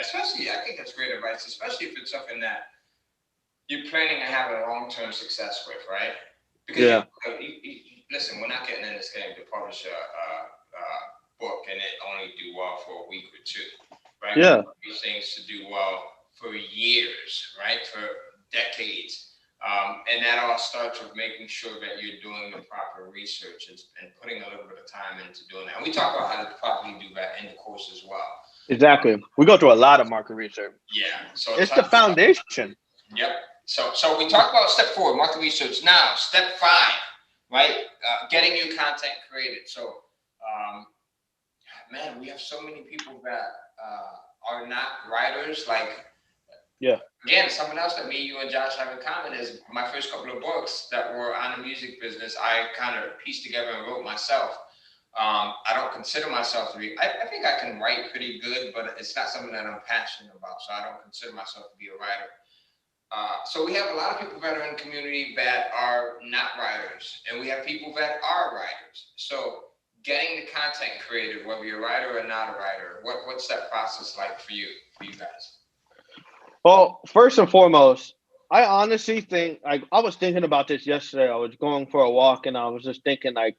especially, I think that's great advice, especially if it's something that you're planning on having a long-term success with, right? Because listen, we're not getting in this game to publish a book and it only do well for a week or two, right? Yeah. We want these things to do well for years, right? For decades. And that all starts with making sure that you're doing the proper research and putting a little bit of time into doing that. And we talk about how to properly do that in the course as well. Exactly. We go through a lot of market research. Yeah. So it's the foundation. Yep. So we talked about step 4, market research. Now, step 5, right? Getting new content created. So, man, we have so many people that are not writers. Like, again, something else that me, you, and Josh have in common is my first couple of books that were on the music business, I kind of pieced together and wrote myself. I don't consider myself to be, I think I can write pretty good, but it's not something that I'm passionate about. So I don't consider myself to be a writer. So we have a lot of people that are in the community that are not writers, and we have people that are writers. So getting the content created, whether you're a writer or not a writer, what's that process like for you guys? Well, first and foremost, I honestly think, like, I was thinking about this yesterday. I was going for a walk and I was just thinking, like,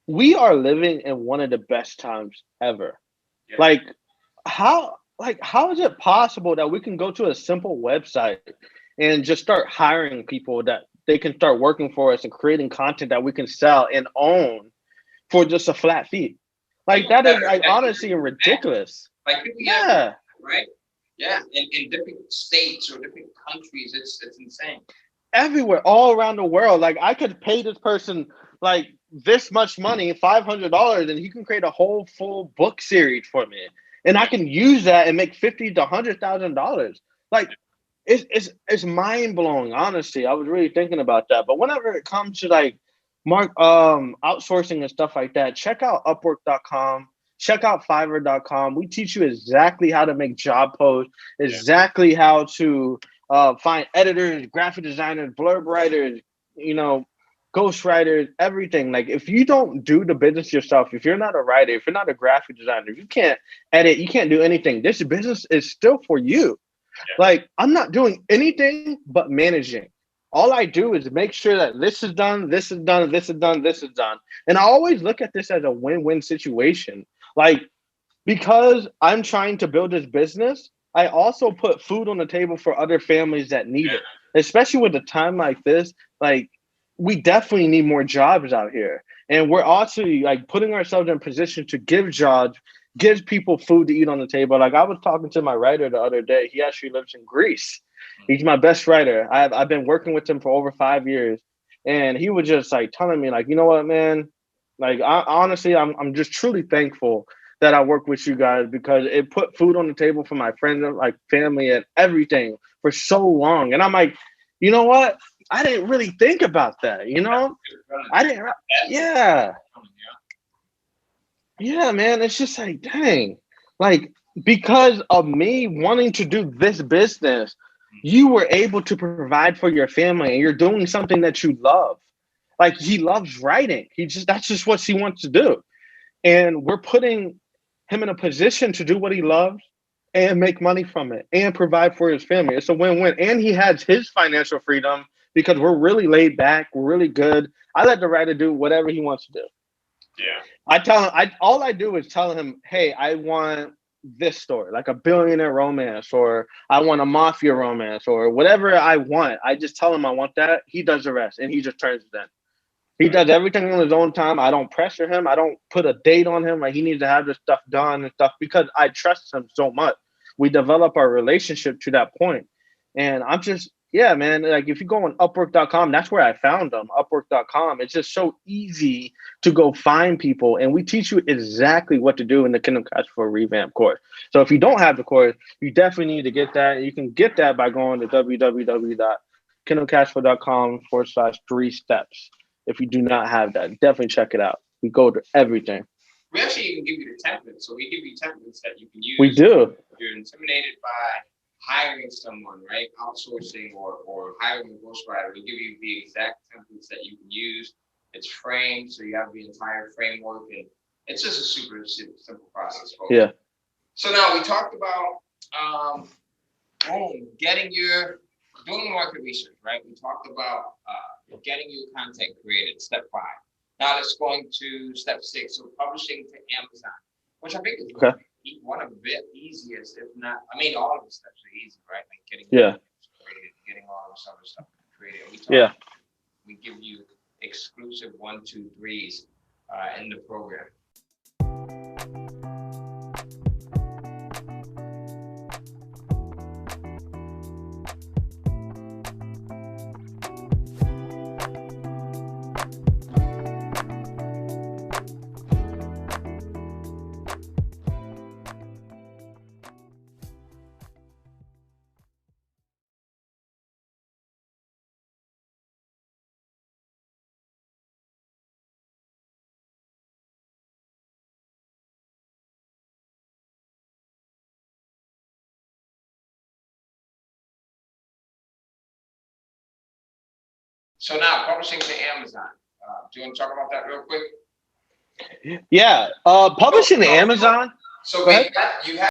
we are living in one of the best times ever. Yeah. How is it possible that we can go to a simple website and just start hiring people that they can start working for us and creating content that we can sell and own for just a flat fee? Like, that is, like, honestly ridiculous. Like, yeah, right? Yeah, in different states or different countries, it's insane. Everywhere, all around the world. Like, I could pay this person like this much money, $500, and he can create a whole full book series for me, and I can use that and make $50,000 to $100,000. Like, it's mind blowing. Honestly, I was really thinking about that. But whenever it comes to like outsourcing and stuff like that, check out Upwork.com. Check out Fiverr.com. We teach you exactly how to make job posts, exactly how to find editors, graphic designers, blurb writers, ghostwriters, everything. Like, if you don't do the business yourself, if you're not a writer, if you're not a graphic designer, if you can't edit, you can't do anything. This business is still for you. Yeah. Like, I'm not doing anything but managing. All I do is make sure that this is done, this is done, this is done, this is done. And I always look at this as a win-win situation. Like, because I'm trying to build this business, I also put food on the table for other families that need it. Especially with a time like this, like, we definitely need more jobs out here. And we're also like putting ourselves in a position to give jobs, give people food to eat on the table. Like, I was talking to my writer the other day. He actually lives in Greece. He's my best writer. I've been working with him for over 5 years. And he was just like telling me, like, you know what, man? Like, honestly, I'm just truly thankful that I work with you guys, because it put food on the table for my friends and like family and everything for so long. And I'm like, you know what? I didn't really think about that, I didn't. Yeah. Yeah, man. It's just like, dang, like, because of me wanting to do this business, you were able to provide for your family and you're doing something that you love. Like, he loves writing. That's just what he wants to do. And we're putting him in a position to do what he loves and make money from it and provide for his family. It's a win-win. And he has his financial freedom because we're really laid back. We're really good. I let the writer do whatever he wants to do. Yeah. I tell him, all I do is tell him, hey, I want this story, like a billionaire romance, or I want a mafia romance, or whatever I want. I just tell him I want that. He does the rest, and he just turns it in. He does everything on his own time. I don't pressure him. I don't put a date on him. Like, he needs to have this stuff done and stuff, because I trust him so much. We develop our relationship to that point. And I'm just, yeah, man, like, if you go on Upwork.com, that's where I found them, Upwork.com. It's just so easy to go find people. And we teach you exactly what to do in the Kindle Cash for Revamp course. So if you don't have the course, you definitely need to get that. You can get that by going to www.kindlecashflow.com/3 steps. If you do not have that, definitely check it out. We go to everything. We actually even give you the templates. So we give you templates that you can use. We do. If you're intimidated by hiring someone, right? Outsourcing or hiring a ghostwriter, we give you the exact templates that you can use. It's framed, so you have the entire framework, and it's just a super simple process. Folks. Yeah. So now we talked about Doing market research, right? We talked about getting your content created, step 5. Now let's go to step 6, so publishing to Amazon, which I think is one of the easiest, if not, I mean, all of the steps are easy, right? Like getting created, getting all this other stuff created. We give you exclusive 1, 2, 3s in the program. So now, publishing to Amazon. Do you want to talk about that real quick? Yeah, publishing to Amazon. So you have